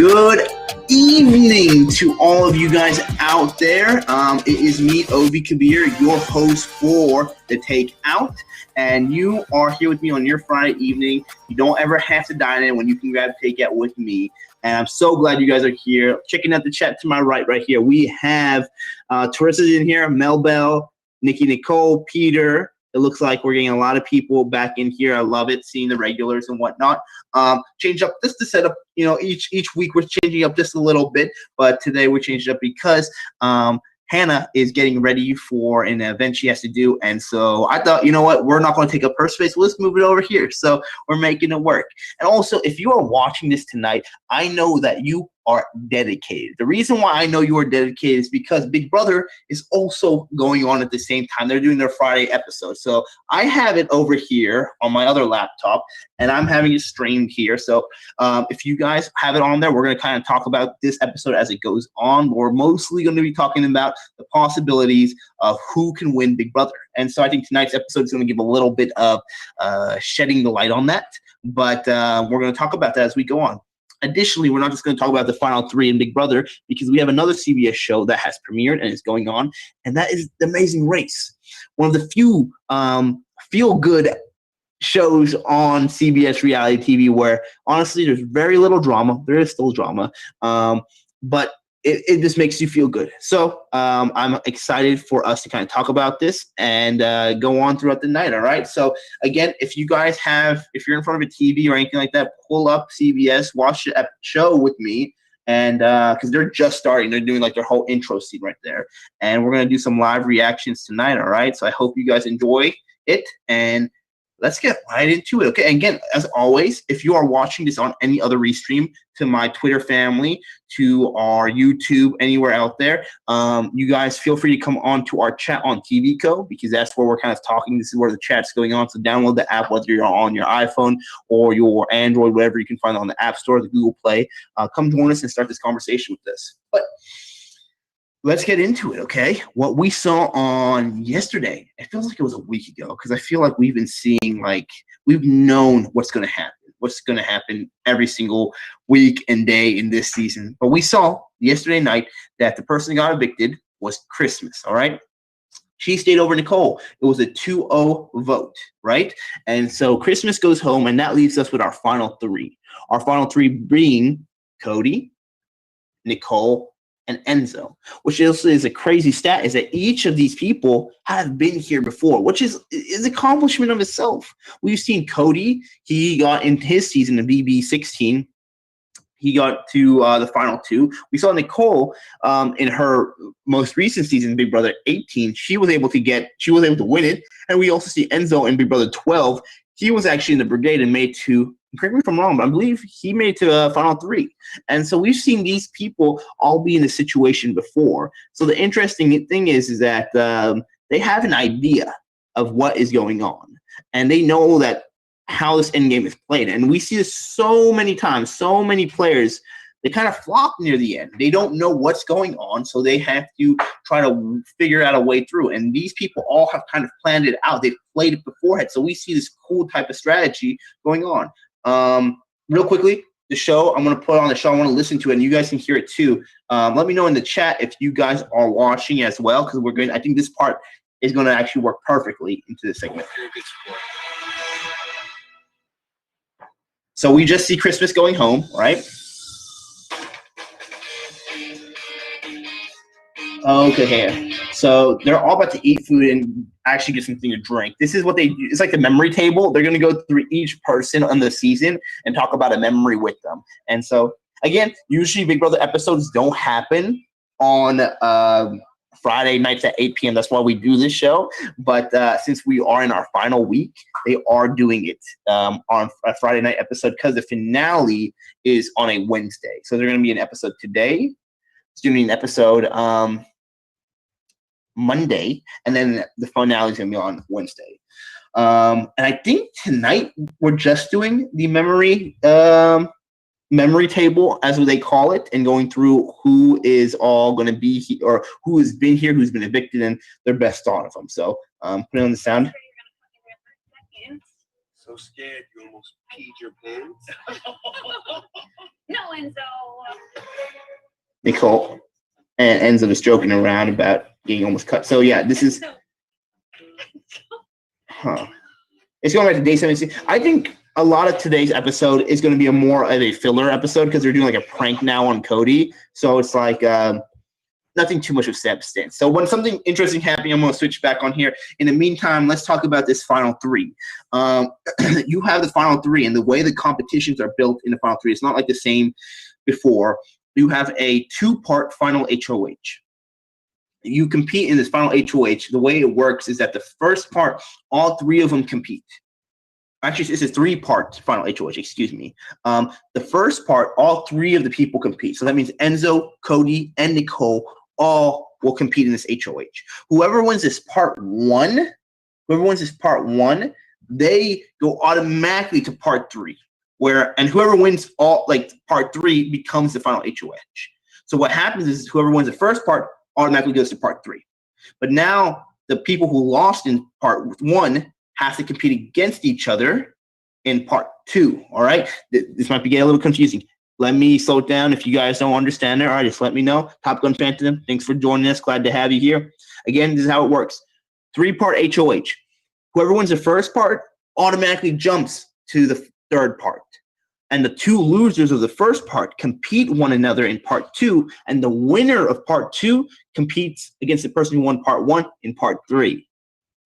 Good evening to all of you guys out there. It is me, Ovi Kabir, your host for The Takeout, and you are here with me on your Friday evening. You don't ever have to dine in when you can grab takeout with me, and I'm so glad you guys are here. Checking out the chat to my right here, we have Teresa's in here, Melbell, Nicole, Peter. It looks like we're getting a lot of people back in here. I love it, seeing the regulars and whatnot. Change up just to set up, each week we're changing up just a little bit, but today we're changing up because Hannah is getting ready for an event she has to do, and so I thought, we're not going to take up her space. Let's move it over here. So we're making it work. And also, if you are watching this tonight, I know that you are dedicated. The reason why I know you are dedicated is because Big Brother is also going on at the same time. They're doing their Friday episode. So I have it over here on my other laptop, and I'm having it streamed here. So if you guys have it on there, we're going to kind of talk about this episode as it goes on. We're mostly going to be talking about the possibilities of who can win Big Brother. And so I think tonight's episode is going to give a little bit of shedding the light on that. But we're going to talk about that as we go on. Additionally, we're not just going to talk about the final three in Big Brother, because we have another CBS show that has premiered and is going on, and that is The Amazing Race, one of the few feel-good shows on CBS reality TV where, honestly, there's very little drama. There is still drama, but it just makes you feel good. So I'm excited for us to kind of talk about this and go on throughout the night, all right? So, again, if you're in front of a TV or anything like that, pull up CBS, watch the show with me, and because they're just starting. They're doing, their whole intro scene right there. And we're going to do some live reactions tonight, all right? So I hope you guys enjoy it, and let's get right into it, okay? And again, as always, if you are watching this on any other restream, to my Twitter family, to our YouTube, anywhere out there, you guys feel free to come on to our chat on TVCO, because that's where we're kind of talking. This is where the chat's going on. So download the app, whether you're on your iPhone or your Android, whatever you can find on the App Store, the Google Play. Come join us and start this conversation with us. But let's get into it, okay? What we saw on yesterday, it feels like it was a week ago, because I feel like we've been seeing, we've known what's going to happen every single week and day in this season. But we saw yesterday night that the person that got evicted was Christmas, all right? She stayed over Nicole. It was a 2-0 vote, right? And so Christmas goes home, and that leaves us with our final three. Our final three being Cody, Nicole, and Enzo, which is a crazy stat, is that each of these people have been here before, which is accomplishment of itself. We've seen Cody, he got in his season of BB16, he got to the final two. We saw Nicole in her most recent season, Big Brother 18, she was able to win it. And we also see Enzo in Big Brother 12. He was actually in the brigade and made to, correct me if I'm wrong, but I believe he made it to final three. And so we've seen these people all be in this situation before. So the interesting thing is that they have an idea of what is going on, and they know that how this end game is played. And we see this so many times, so many players, they kind of flop near the end. They don't know what's going on, so they have to try to figure out a way through. And these people all have kind of planned it out. They've played it beforehand. So we see this cool type of strategy going on. Real quickly, the show, I'm going to put on the show. I want to listen to it, and you guys can hear it too. Let me know in the chat if you guys are watching as well, because I think this part is going to actually work perfectly into this segment. So we just see Christmas going home, right? Okay. So they're all about to eat food and actually get something to drink. This is what they do. It's like the memory table. They're going to go through each person on the season and talk about a memory with them. And so, again, usually Big Brother episodes don't happen on Friday nights at 8 p.m. That's why we do this show. But since we are in our final week, they are doing it on a Friday night episode, because the finale is on a Wednesday. So they're going to be an episode today. It's doing an episode Monday, and then the finale is going to be on Wednesday. And I think tonight we're just doing the memory table, as they call it, and going through who is all going to be here, or who has been here, who's been evicted, and their best thought of them. So put on the sound. So scared you almost peed your pants. No, Enzo. Nicole and Enzo just joking around about getting almost cut. So yeah, this is. It's going back to day 17. I think a lot of today's episode is going to be more of a filler episode because they're doing like a prank now on Cody. So it's like nothing too much of substance. So when something interesting happening, I'm going to switch back on here. In the meantime, let's talk about this final three. You have the final three, and the way the competitions are built in the final three, it's not like the same before. You have a two-part final HOH. You compete in this final HOH. The way it works is that the first part, all three of them compete. Actually, it's a three-part final HOH, excuse me. The first part, all three of the people compete. So that means Enzo, Cody, and Nicole all will compete in this HOH. Whoever wins this part one, they go automatically to part three. And whoever wins all like part three becomes the final HOH. So what happens is whoever wins the first part automatically goes to part three. But now the people who lost in part one have to compete against each other in part two. All right. This might be getting a little confusing. Let me slow it down. If you guys don't understand it, all right, just let me know. Top Gun Phantom, thanks for joining us. Glad to have you here. Again, this is how it works. Three-part HOH. Whoever wins the first part automatically jumps to the third part. And the two losers of the first part compete one another in part two, and the winner of part two competes against the person who won part one in part three.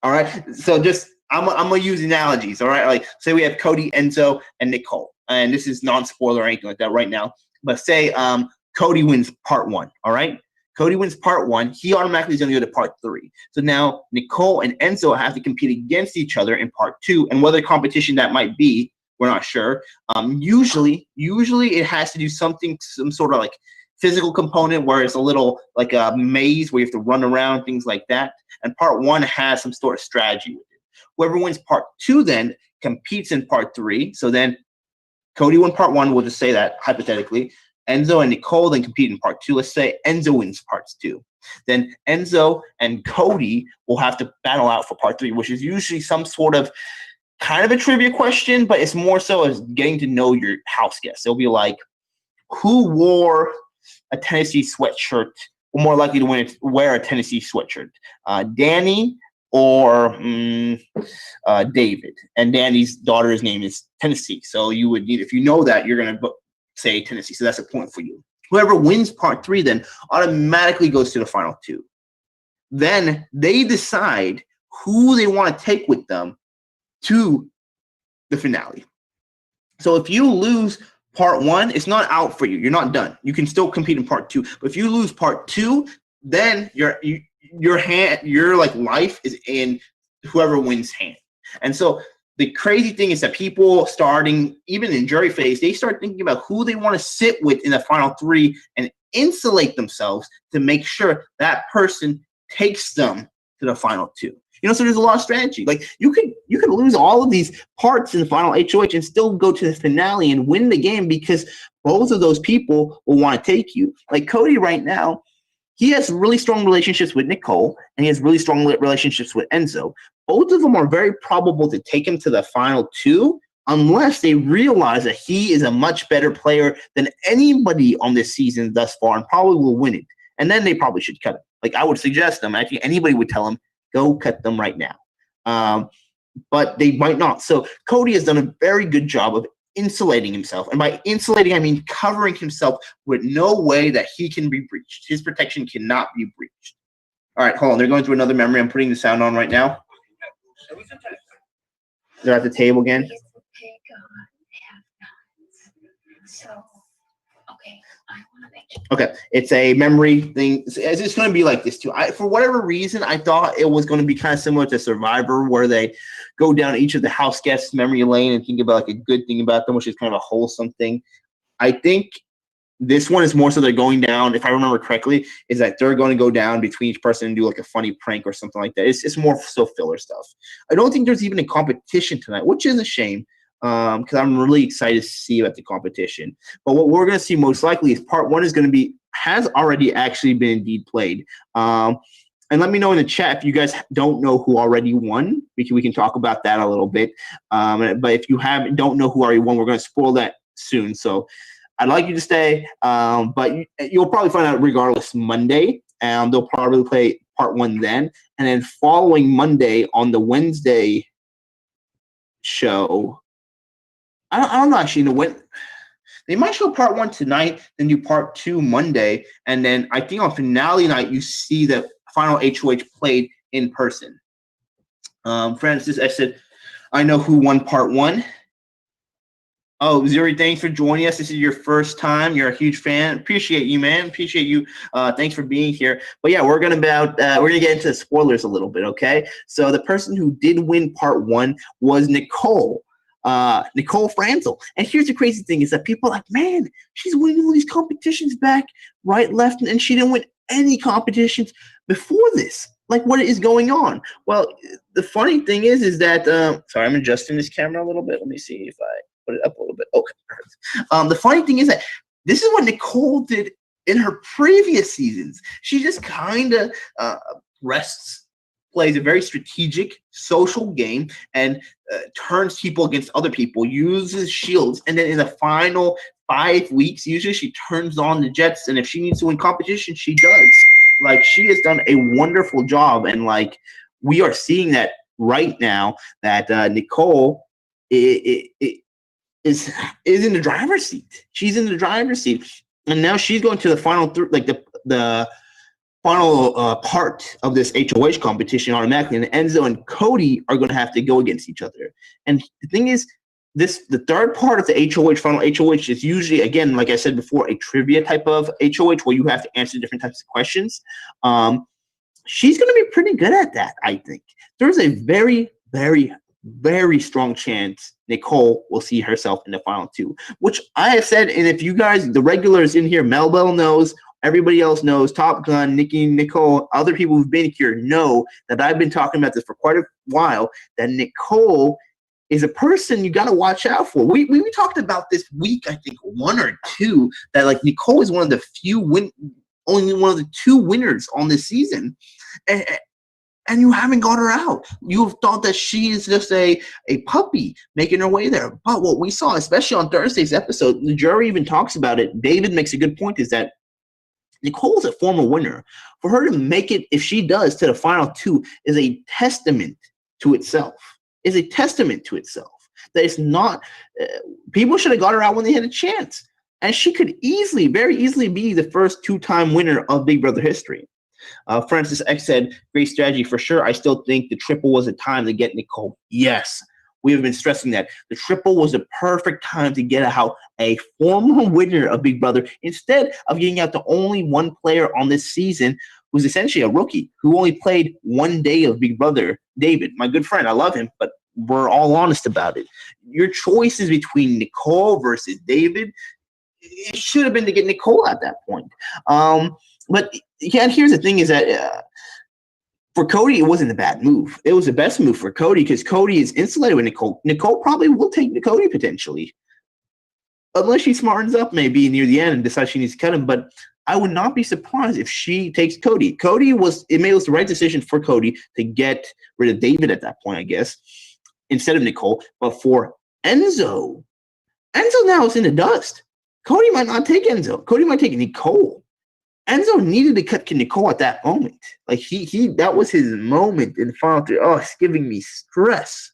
All right. So just I'm gonna use analogies. All right. Like say we have Cody, Enzo, and Nicole, and this is non-spoiler or anything like that right now. But say Cody wins part one. All right. Cody wins part one. He automatically is going to go to part three. So now Nicole and Enzo have to compete against each other in part two, and whether competition that might be, we're not sure. Usually it has to do some sort of like physical component where it's a little like a maze where you have to run around, things like that. And part one has some sort of strategy with it. Whoever wins part two then competes in part three. So then Cody won part one, we'll just say that hypothetically. Enzo and Nicole then compete in part two. Let's say Enzo wins parts two. Then Enzo and Cody will have to battle out for part three, which is usually some sort of kind of a trivia question, but it's more so as getting to know your house guests. It'll be like, who wore a Tennessee sweatshirt, or more likely to wear a Tennessee sweatshirt? Danny or David? And Danny's daughter's name is Tennessee. So you would need, if you know that, you're going to say Tennessee. So that's a point for you. Whoever wins part three then automatically goes to the final two. Then they decide who they want to take with them to the finale. So if you lose part one, it's not out for you. You're not done. You can still compete in part two. But if you lose part two, then your like life is in whoever wins hand. And so the crazy thing is that people starting, even in jury phase, they start thinking about who they want to sit with in the final three and insulate themselves to make sure that person takes them to the final two. So there's a lot of strategy. Like you could lose all of these parts in the final HOH and still go to the finale and win the game because both of those people will want to take you. Like Cody right now, he has really strong relationships with Nicole and he has really strong relationships with Enzo. Both of them are very probable to take him to the final two unless they realize that he is a much better player than anybody on this season thus far and probably will win it. And then they probably should cut him. Like I would suggest them. Actually, anybody would tell him, go cut them right now. But they might not. So Cody has done a very good job of insulating himself. And by insulating, I mean covering himself with no way that he can be breached. His protection cannot be breached. All right, hold on. They're going through another memory. I'm putting the sound on right now. They're at the table again. Okay, it's a memory thing. It's going to be like this too. For whatever reason, I thought it was going to be kind of similar to Survivor, where they go down each of the house guests' memory lane and think about like a good thing about them, which is kind of a wholesome thing. I think this one is more so they're going down, if I remember correctly, is that they're going to go down between each person and do like a funny prank or something like that. It's more so filler stuff. I don't think there's even a competition tonight, which is a shame. Because I'm really excited to see about the competition. But what we're going to see most likely is part one is going to be, has already actually been indeed played. And let me know in the chat if you guys don't know who already won. We can talk about that a little bit. But if you don't know who already won, we're going to spoil that soon. So I'd like you to stay, but you'll probably find out regardless Monday. They'll probably play part 1 then, and then following Monday on the Wednesday show. I don't know actually. When they might show part 1 tonight, then do part 2 Monday, and then I think on finale night you see the final HOH played in person. Francis, I said, I know who won part 1. Oh, Zuri, thanks for joining us. This is your first time. You're a huge fan. Appreciate you, man. Appreciate you. Thanks for being here. But yeah, we're gonna get into the spoilers a little bit, okay? So the person who did win part 1 was Nicole Franzel. And here's the crazy thing is that people are like, man, she's winning all these competitions back, right, left, and she didn't win any competitions before this. Like, what is going on? Well, the funny thing is that sorry, I'm adjusting this camera a little bit. Let me see if I put it up a little bit. Okay. The funny thing is that this is what Nicole did in her previous seasons. She just kind of plays a very strategic social game and turns people against other people, uses shields, and then in the final 5 weeks, usually she turns on the Jets, and if she needs to win competition, she does. Like, she has done a wonderful job, and like we are seeing that right now that Nicole is in the driver's seat. She's in the driver's seat, and now she's going to the final the final part of this HOH competition automatically, and Enzo and Cody are going to have to go against each other. And the thing is, the third part of the final HOH is usually, again, like I said before, a trivia type of HOH where you have to answer different types of questions. She's going to be pretty good at that, I think. There's a very, very, very strong chance Nicole will see herself in the final 2, which I have said, and if you guys, the regulars in here, Mel Bell knows, everybody else knows, Top Gun, Nikki, Nicole, other people who've been here know that I've been talking about this for quite a while, that Nicole is a person you got to watch out for. We talked about this week, I think 1 or 2, that like Nicole is one of the only one of the 2 winners on this season. And you haven't got her out. You've thought that she is just a puppy making her way there. But what we saw, especially on Thursday's episode, the jury even talks about it. David makes a good point, is that Nicole's a former winner. For her to make it, if she does, to the final 2 is a testament to itself. That it's not people should have got her out when they had a chance. And she could very easily be the first 2-time winner of Big Brother history. Francis X said, great strategy for sure. I still think the triple was a time to get Nicole. Yes, we have been stressing that. The triple was the perfect time to get out a former winner of Big Brother instead of getting out the only one player on this season who's essentially a rookie who only played 1 day of Big Brother. David, my good friend, I love him, but we're all honest about it. Your choice is between Nicole versus David. It should have been to get Nicole at that point. But yeah, here's the thing is that for Cody, it wasn't a bad move. It was the best move for Cody because Cody is insulated with Nicole. Nicole probably will take Cody potentially. Unless she smartens up maybe near the end and decides she needs to cut him. But I would not be surprised if she takes Cody. It was the right decision for Cody to get rid of David at that point, I guess, instead of Nicole. But for Enzo now is in the dust. Cody might not take Enzo. Cody might take Nicole. Enzo needed to cut Nicole at that moment. Like that was his moment in the final 3. Oh, it's giving me stress.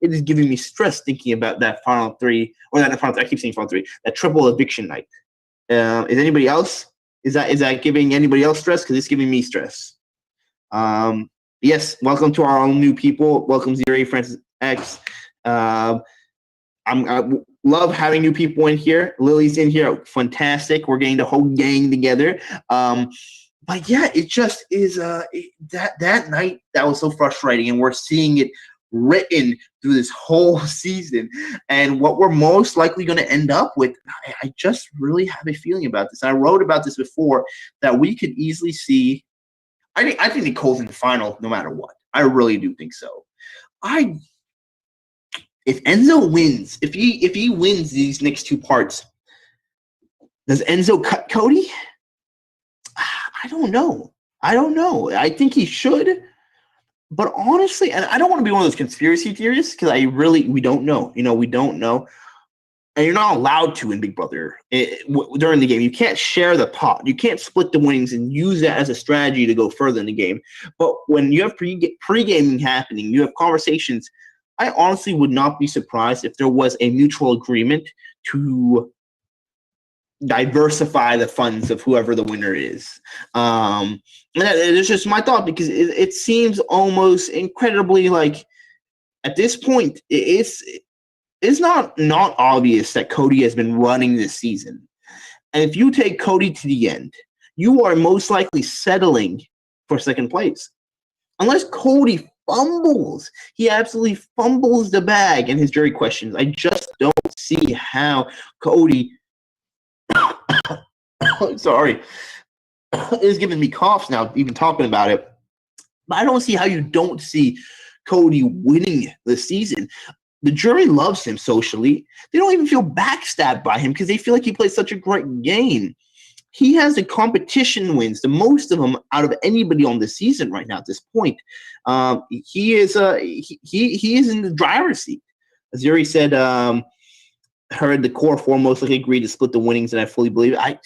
It is giving me stress thinking about that final 3, or not the final 3. I keep saying final 3. That triple eviction night. Is anybody else? Is that giving anybody else stress? Because it's giving me stress. Yes. Welcome to our own new people. Welcome Ziri, Francis X. I love having new people in here. Lily's in here. Fantastic. We're getting the whole gang together. But yeah, it just is that night that was so frustrating, and we're seeing it written through this whole season. And what we're most likely going to end up with, I just really have a feeling about this. I wrote about this before, that we could easily see. I think Nicole's in the final no matter what. I really do think so. If Enzo wins, if he wins these next 2 parts, does Enzo cut Cody? I don't know. I think he should. But honestly, and I don't want to be one of those conspiracy theorists because we don't know. We don't know. and you're not allowed to in Big Brother during the game. You can't share the pot. You can't split the winnings and use that as a strategy to go further in the game. But when you have pre-gaming happening, you have conversations. I honestly would not be surprised if there was a mutual agreement to diversify the funds of whoever the winner is. And it's just my thought, because it seems almost incredibly like at this point it's not obvious that Cody has been running this season. And if you take Cody to the end, you are most likely settling for second place. Unless Cody fumbles. He absolutely fumbles the bag in his jury questions. I just don't see how Cody sorry. It's giving me coughs now, even talking about it. But I don't see how you don't see Cody winning this season. The jury loves him socially. They don't even feel backstabbed by him because they feel like he plays such a great game. He has the competition wins, the most of them out of anybody on the season right now at this point. He is in the driver's seat. As Yuri said, heard the core four most likely agreed to split the winnings, and I fully believe it.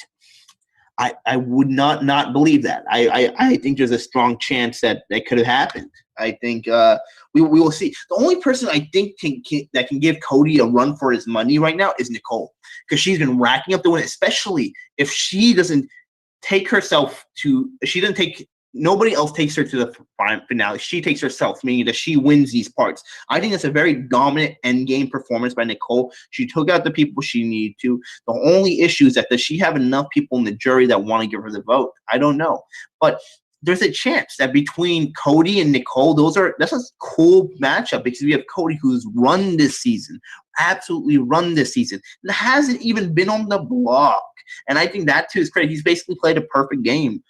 I would not believe that. I think there's a strong chance that could have happened. I think we will see. The only person I think that can give Cody a run for his money right now is Nicole, because she's been racking up the win, especially if she doesn't take herself to. She doesn't take. Nobody else takes her to the finale. She takes herself, meaning that she wins these parts. I think that's a very dominant endgame performance by Nicole. She took out the people she needed to. The only issue is that does she have enough people in the jury that want to give her the vote? I don't know. But there's a chance that between Cody and Nicole, that's a cool matchup, because we have Cody, who's run this season, absolutely run this season, and hasn't even been on the block. And I think that, to his credit, he's basically played a perfect game.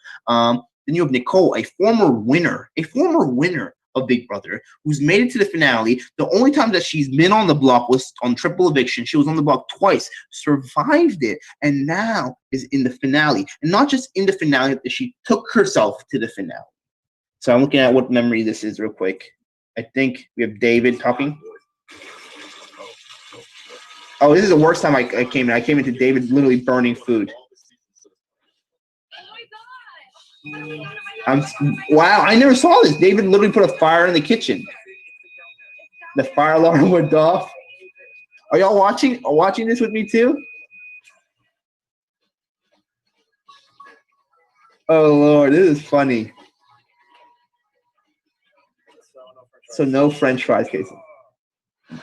Then you have Nicole, a former winner of Big Brother, who's made it to the finale. The only time that she's been on the block was on triple eviction. She was on the block twice, survived it, and now is in the finale. And not just in the finale, but she took herself to the finale. So I'm looking at what memory this is real quick. I think we have David talking. Oh, this is the worst time I came in. I came into David literally burning food. Wow, I never saw this. David literally put a fire in the kitchen. The fire alarm went off. Are y'all watching this with me too? Oh Lord, this is funny. So no French fries, Casey. The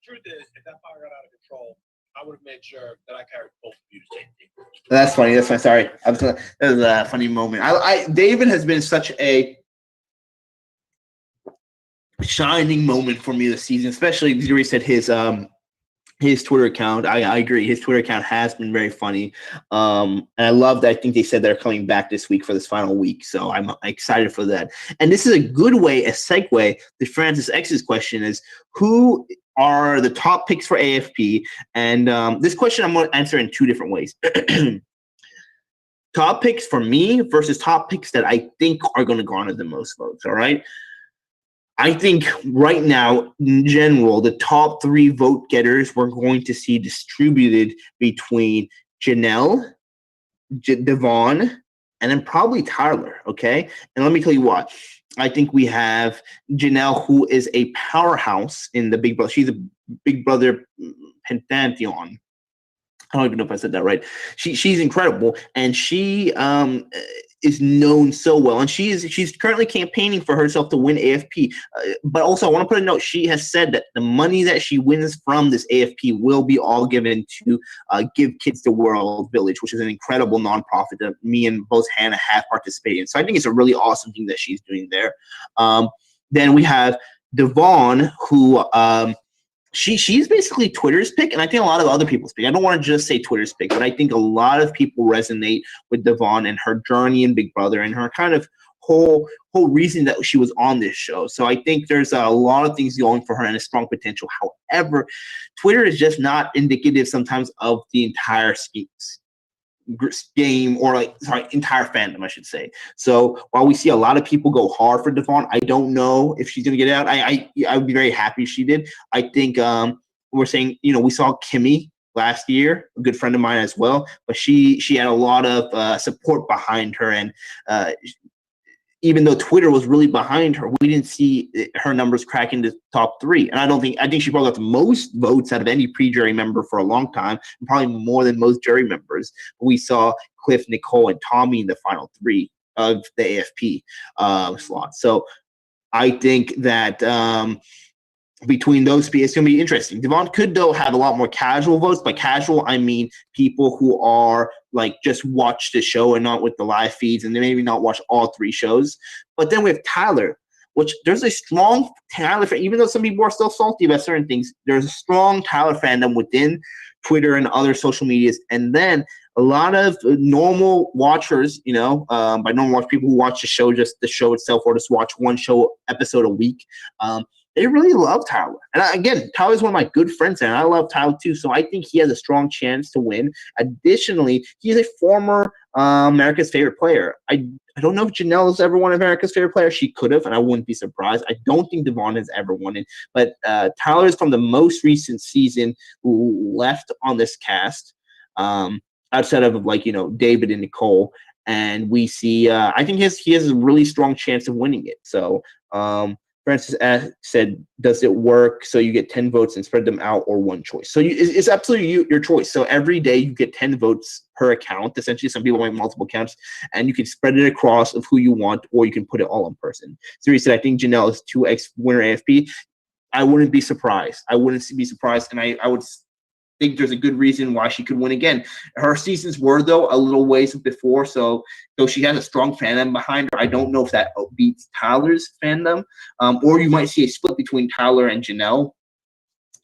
truth is, if that fire got out of control, I would have made sure that I carried both of you to safety. That's funny. That's fine. Sorry, that was a funny moment. David has been such a shining moment for me this season, especially as Yuri said, his Twitter account. I agree. His Twitter account has been very funny. And I love that. I think they said they're coming back this week for this final week. So I'm excited for that. And this is a good way, a segue to Francis X's question is, who are the top picks for AFP? And this question I'm going to answer in two different ways. Top picks for me versus top picks that I think are going to garner the most votes. All right. I think right now, in general, the top three vote getters we're going to see distributed between Janelle, Devon, and then probably Tyler, okay? And let me tell you what. I think we have Janelle, who is a powerhouse in the Big Brother. She's a Big Brother Pentheon. I don't even know if I said that right. She's incredible, and she is known so well, and she's currently campaigning for herself to win AFP. But also, I want to put a note. She has said that the money that she wins from this AFP will be all given to Give Kids the World Village, which is an incredible nonprofit that me and both Hannah have participated in. So I think it's a really awesome thing that she's doing there. Then we have Devon, who she's basically Twitter's pick, and I think a lot of other people's pick. I don't want to just say Twitter's pick, but I think a lot of people resonate with Devon and her journey in Big Brother and her kind of whole reason that she was on this show. So I think there's a lot of things going for her and a strong potential. However, Twitter is just not indicative sometimes of the entire game, or entire fandom, I should say. So while we see a lot of people go hard for Devon, I don't know if she's going to get out. I would be very happy if she did. I think we're saying, we saw Kimmy last year, a good friend of mine as well. But she had a lot of support behind her, and even though Twitter was really behind her, we didn't see her numbers crack into top 3. And I think she probably got the most votes out of any pre-jury member for a long time, and probably more than most jury members. But we saw Cliff, Nicole, and Tommy in the final 3 of the AFP slot. So I think that between those two, it's going to be interesting. Devon could, though, have a lot more casual votes. By casual, I mean people who are like just watch the show and not with the live feeds, and they maybe not watch all 3 shows. But then we have Tyler, which there's a strong Tyler fan. Even though some people are still salty about certain things, there's a strong Tyler fandom within Twitter and other social medias. And then a lot of normal watchers, by normal watch, people who watch the show, just the show itself, or just watch one show episode a week, they really love Tyler. And again, Tyler's one of my good friends, and I love Tyler too. So I think he has a strong chance to win. Additionally, he's a former America's Favorite Player. I don't know if Janelle ever won America's Favorite Player. She could have, and I wouldn't be surprised. I don't think Devon has ever won it. But Tyler is from the most recent season left on this cast, outside of David and Nicole. And we see, I think he has a really strong chance of winning it. So Francis said, does it work so you get 10 votes and spread them out, or one choice? So it's absolutely your choice. So every day you get 10 votes per account. Essentially, some people have multiple accounts, and you can spread it across of who you want, or you can put it all in person. So he said, I think Janelle is 2x winner AFP. I wouldn't be surprised. And I would think there's a good reason why she could win again. Her seasons were, though, a little ways before, so though she has a strong fandom behind her, I don't know if that beats Tyler's fandom, or you might see a split between Tyler and Janelle.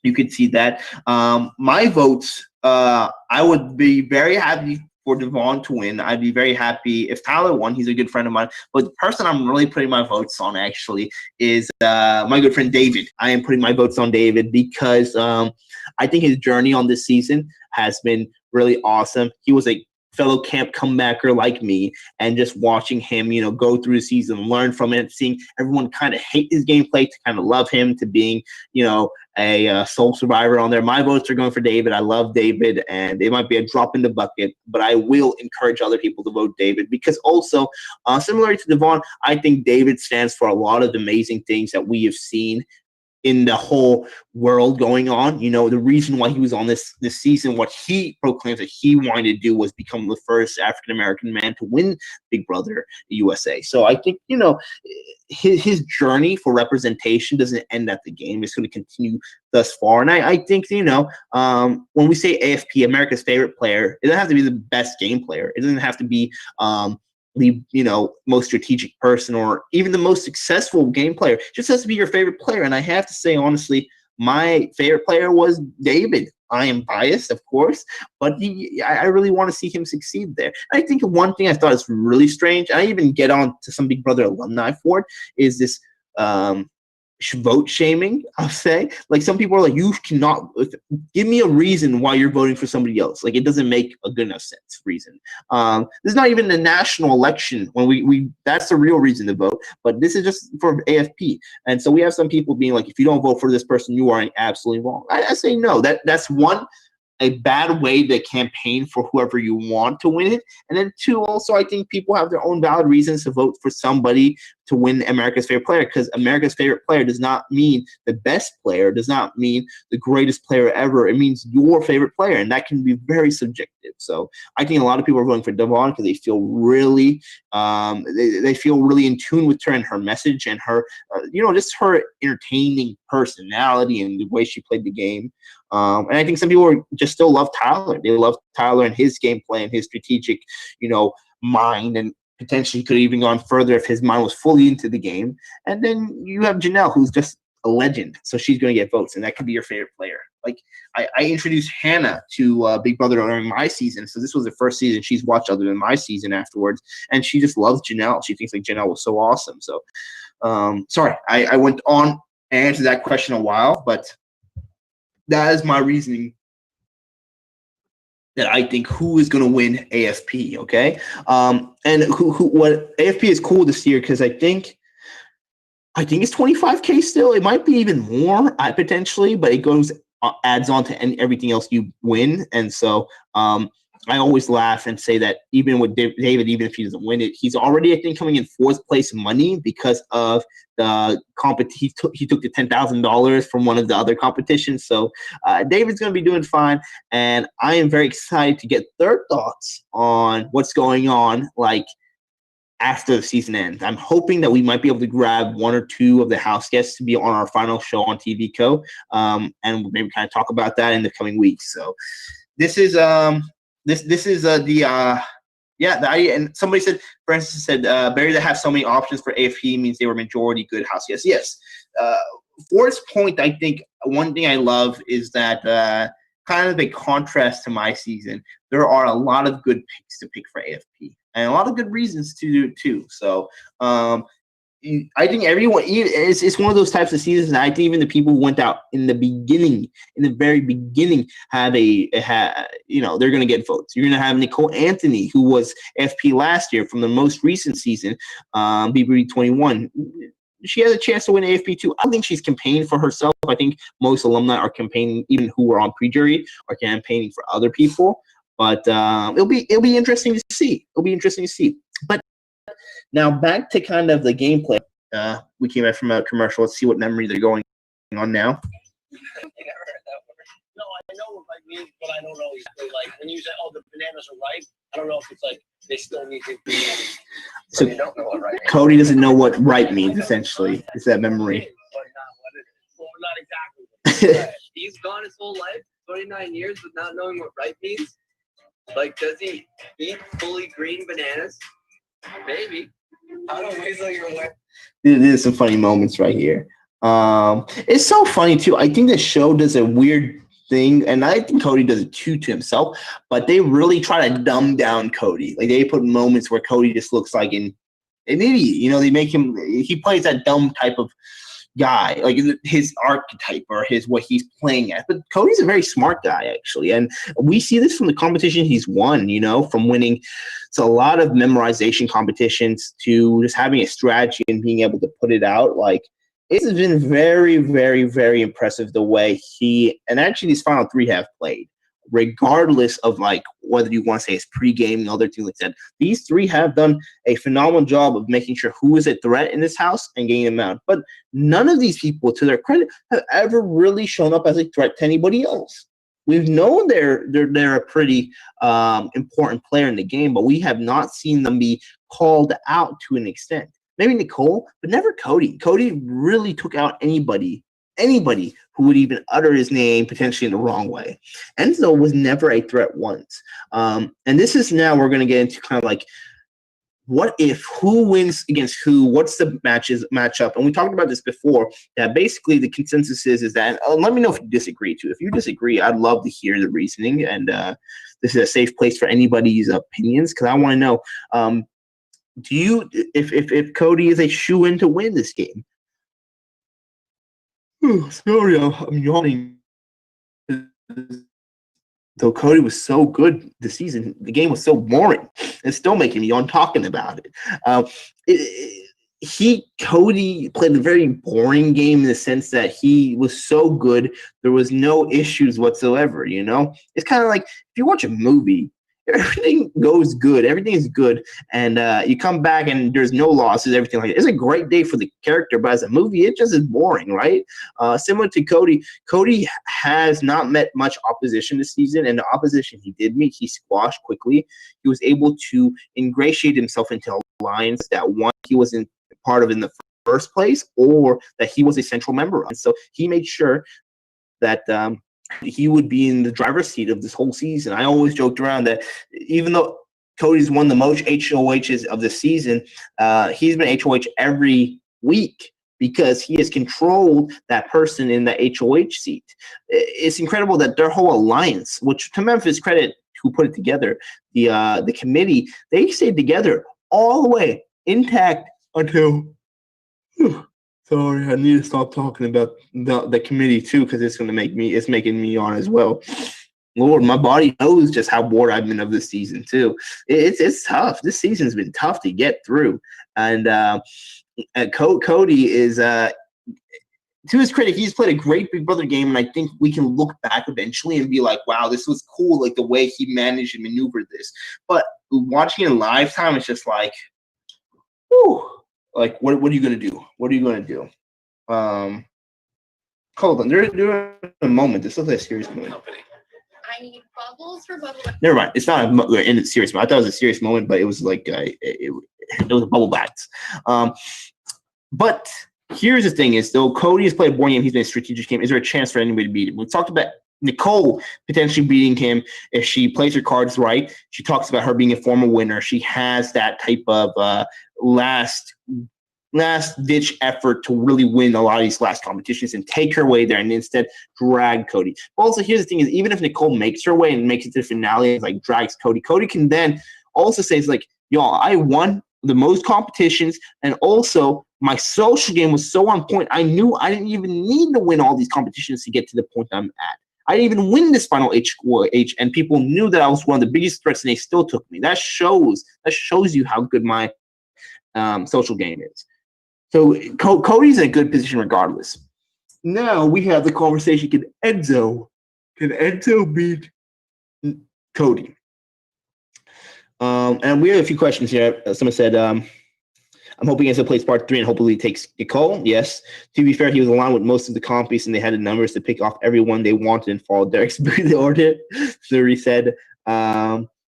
You could see that. My votes, I would be very happy for Devon to win. I'd be very happy if Tyler won. He's a good friend of mine. But the person I'm really putting my votes on, actually, is my good friend David. I am putting my votes on David because I think his journey on this season has been really awesome. He was a fellow camp comebacker like me, and just watching him, go through the season, learn from it, seeing everyone kind of hate his gameplay to kind of love him, to being, a sole survivor on there. My votes are going for David. I love David, and it might be a drop in the bucket, but I will encourage other people to vote David because also, similar to Devon, I think David stands for a lot of amazing things that we have seen in the whole world going on. The reason why he was on this season, what he proclaims that he wanted to do was become the first African-American man to win Big Brother USA. So I think, his journey for representation doesn't end at the game. It's going to continue thus far. And I think, when we say AFP, America's Favorite Player, it doesn't have to be the best game player. It doesn't have to be the most strategic person or even the most successful game player. It just has to be your favorite player. And I have to say, honestly, my favorite player was David. I am biased, of course, but I really want to see him succeed there. And I think one thing I thought is really strange, and I even get on to some Big Brother alumni for it, is this vote shaming, I'll say. Like, some people are like, you cannot give me a reason why you're voting for somebody else. Like, it doesn't make a good enough sense reason. This is not even the national election when we that's the real reason to vote, but this is just for AFP. And so we have some people being like, if you don't vote for this person, you are absolutely wrong. I say no. That's one, a bad way to campaign for whoever you want to win it. And then two, also, I think people have their own valid reasons to vote for somebody to win America's Favorite Player, because America's Favorite Player does not mean the best player, does not mean the greatest player ever. It means your favorite player, and that can be very subjective. So I think a lot of people are voting for Devon because they feel really they feel really in tune with her and her message and her just her entertaining personality and the way she played the game. And I think some people just still love Tyler. They love Tyler and his gameplay and his strategic, mind, and potentially could have even gone further if his mind was fully into the game. And then you have Janelle, who's just a legend, so she's going to get votes, and that could be your favorite player. Like, I introduced Hannah to Big Brother during my season, so this was the first season she's watched other than my season afterwards, and she just loves Janelle. She thinks like Janelle was so awesome. So, sorry, I went on and answered that question a while, but that is my reasoning that I think who is going to win AFP, okay? And what AFP is cool this year, because I think it's 25K still. It might be even more potentially, but it goes adds on to everything else you win. And so I always laugh and say that even with David, even if he doesn't win it, he's already, I think, coming in fourth place money because of the he took the $10,000 from one of the other competitions. So David's going to be doing fine, and I am very excited to get their thoughts on what's going on, like, after the season ends. I'm hoping that we might be able to grab one or two of the house guests to be on our final show on TVCO, and maybe kind of talk about that in the coming weeks. So this is this is and somebody said, for instance, said Barry, that have so many options for AFP means they were majority good house guests. Yes. For its point, I think one thing I love is that kind of a contrast to my season, there are a lot of good picks to pick for AFP and a lot of good reasons to do it too. So I think everyone, it's one of those types of seasons that I think even the people who went out in the beginning, in the very beginning, they're going to get votes. You're going to have Nicole Anthony, who was FP last year from the most recent season, BBB 21. She has a chance to win AFP too. I don't think she's campaigning for herself. I think most alumni are campaigning, even who are on pre-jury, are campaigning for other people. But it'll be interesting to see. But now back to kind of the gameplay. We came back from a commercial. Let's see what memory they're going on now. No, I know what ripe means, but I don't know exactly, like, when you say, oh, the bananas are ripe, I don't know if it's like they still need to be. So you don't know what ripe means. Cody doesn't know what ripe means, essentially. It's that memory. But not what it is. Well, not exactly. He's gone his whole life, 29 years, with not knowing what ripe means. Like, does he eat fully green bananas? Maybe. I don't know. He's like, you're aware. There's some funny moments right here. It's so funny too. I think the show does a weird thing, and I think Cody does it too to himself, but they really try to dumb down Cody. Like, they put moments where Cody just looks like an idiot. They make him, he plays that dumb type of guy, like his archetype or what he's playing at. But Cody's a very smart guy, actually, and we see this from the competition he's won. From winning a lot of memorization competitions to just having a strategy and being able to put it out. Like, it's been very, very, very impressive the way he and actually these final three have played, regardless of like whether you want to say it's pregame and other things like that. These three have done a phenomenal job of making sure who is a threat in this house and getting them out. But none of these people, to their credit, have ever really shown up as a threat to anybody else. We've known they're a pretty important player in the game, but we have not seen them be called out to an extent. Maybe Nicole, but never Cody. Cody really took out anybody who would even utter his name potentially in the wrong way. Enzo was never a threat once. And this is now we're going to get into kind of like, what if, who wins against who, what's the matchup? And we talked about this before, that basically the consensus is that, let me know if you disagree too. If you disagree, I'd love to hear the reasoning. And this is a safe place for anybody's opinions, because I want to know, do you, if Cody is a shoo-in to win this game? Sorry, I'm yawning. So Cody was so good this season. The game was so boring. It's still making me yawn talking about it. Cody played a very boring game in the sense that he was so good, there was no issues whatsoever. It's kind of like if you watch a movie, everything goes good, everything is good, and you come back and there's no losses, everything like that. It's a great day for the character, but as a movie, it just is boring, right? Similar to Cody has not met much opposition this season, and the opposition he did meet, he squashed quickly. He was able to ingratiate himself into alliance that one he wasn't part of in the first place, or that he was a central member of. And so he made sure that he would be in the driver's seat of this whole season. I always joked around that even though Cody's won the most HOHs of the season, he's been HOH every week because he has controlled that person in the HOH seat. It's incredible that their whole alliance, which to Memphis credit who put it together, the committee, they stayed together all the way intact until sorry, I need to stop talking about the committee too, because it's making me yawn as well. Lord, my body knows just how bored I've been of this season too. It's tough. This season's been tough to get through, and Cody is to his credit, he's played a great Big Brother game, and I think we can look back eventually and be like, wow, this was cool, like the way he managed and maneuvered this. But watching it in live time, it's just like, whew, like what are you gonna do? What are you gonna do? Hold on, they're a moment. This looks like a serious moment. I need bubbles for bubble. Never mind. It's not in a serious moment. I thought it was a serious moment, but it was like it was a bubble bats. But here's the thing: is though Cody has played a board game, he's been a strategic game. Is there a chance for anybody to beat him? We talked about Nicole potentially beating him if she plays her cards right. She talks about her being a former winner. She has that type of last-ditch effort to really win a lot of these last competitions and take her way there and instead drag Cody. But also, here's the thing is, even if Nicole makes her way and makes it to the finale and like drags Cody, Cody can then also say, it's like, y'all, I won the most competitions, and also my social game was so on point. I knew I didn't even need to win all these competitions to get to the point I'm at. I didn't even win this final H, and people knew that I was one of the biggest threats, and they still took me. That shows you how good my social game is. So Cody's in a good position regardless. Now we have the conversation: can Enzo beat Cody? And we have a few questions here. Someone said, I'm hoping Enzo plays part 3 and hopefully he takes Nicole. Yes. To be fair, he was aligned with most of the compies, and they had the numbers to pick off everyone they wanted and follow Derek's order. Zuri said,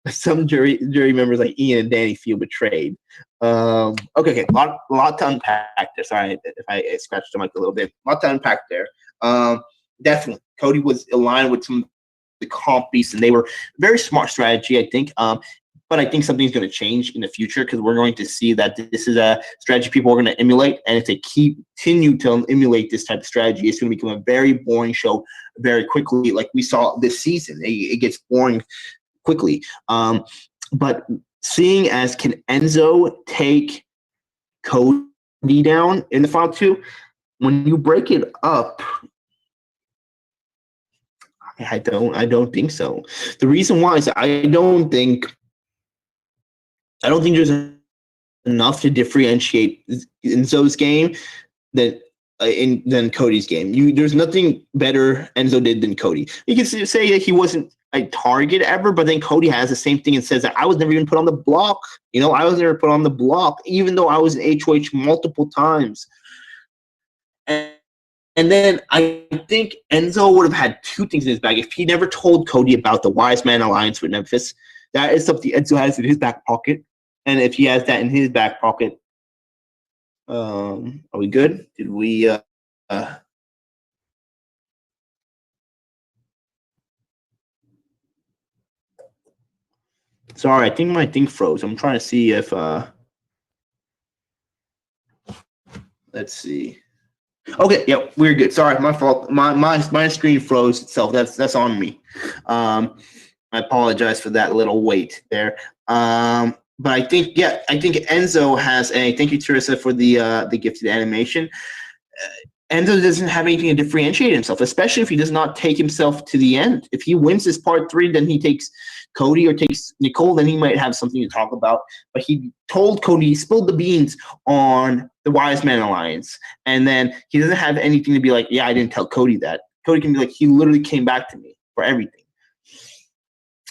some jury members like Ian and Danny feel betrayed. Okay. A lot to unpack there. Sorry if I scratched the mic a little bit. A lot to unpack there. Definitely. Cody was aligned with some of the compies, and they were very smart strategy, I think. But I think something's going to change in the future, because we're going to see that this is a strategy people are going to emulate. And if they continue to emulate this type of strategy, it's going to become a very boring show very quickly, like we saw this season. It gets boring quickly. But seeing as can Enzo take Cody down in the final 2, when you break it up, I don't think so. The reason why is I don't think there's enough to differentiate Enzo's game than Cody's game. There's nothing better Enzo did than Cody. You can say that he wasn't a target ever, but then Cody has the same thing and says that I was never even put on the block. I was never put on the block, even though I was in HOH multiple times. And then I think Enzo would have had 2 things in his bag if he never told Cody about the Wise Man Alliance with Memphis. That is something Enzo has in his back pocket. And if he has that in his back pocket, are we good? Did we Sorry, I think my thing froze. I'm trying to see if let's see. Okay, yeah, we're good. Sorry, my fault. My screen froze itself. That's on me. I apologize for that little wait there. But I think Enzo has a thank you, Teresa, for the gifted animation. Enzo doesn't have anything to differentiate himself, especially if he does not take himself to the end. If he wins this part 3, then he takes Cody or takes Nicole, then he might have something to talk about. But he told Cody, he spilled the beans on the Wise Man Alliance, and then he doesn't have anything to be like, yeah, I didn't tell Cody that. Cody can be like, he literally came back to me for everything.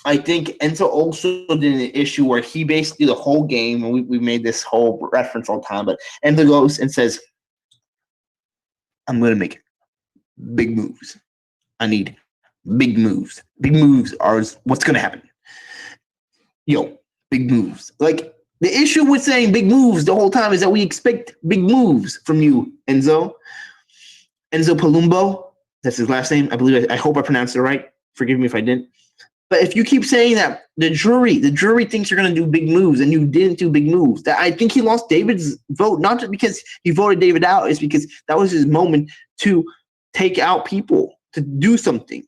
I think Enzo also did an issue where he basically the whole game, and we made this whole reference all the time, but Enzo goes and says, I'm going to make big moves. I need big moves. Big moves are what's going to happen. Big moves. Like, the issue with saying big moves the whole time is that we expect big moves from you, Enzo. Enzo Palumbo, that's his last name. I hope I pronounced it right. Forgive me if I didn't. But if you keep saying that, the jury thinks you're going to do big moves, and you didn't do big moves. That I think he lost David's vote, not just because he voted David out, it's because that was his moment to take out people, to do something.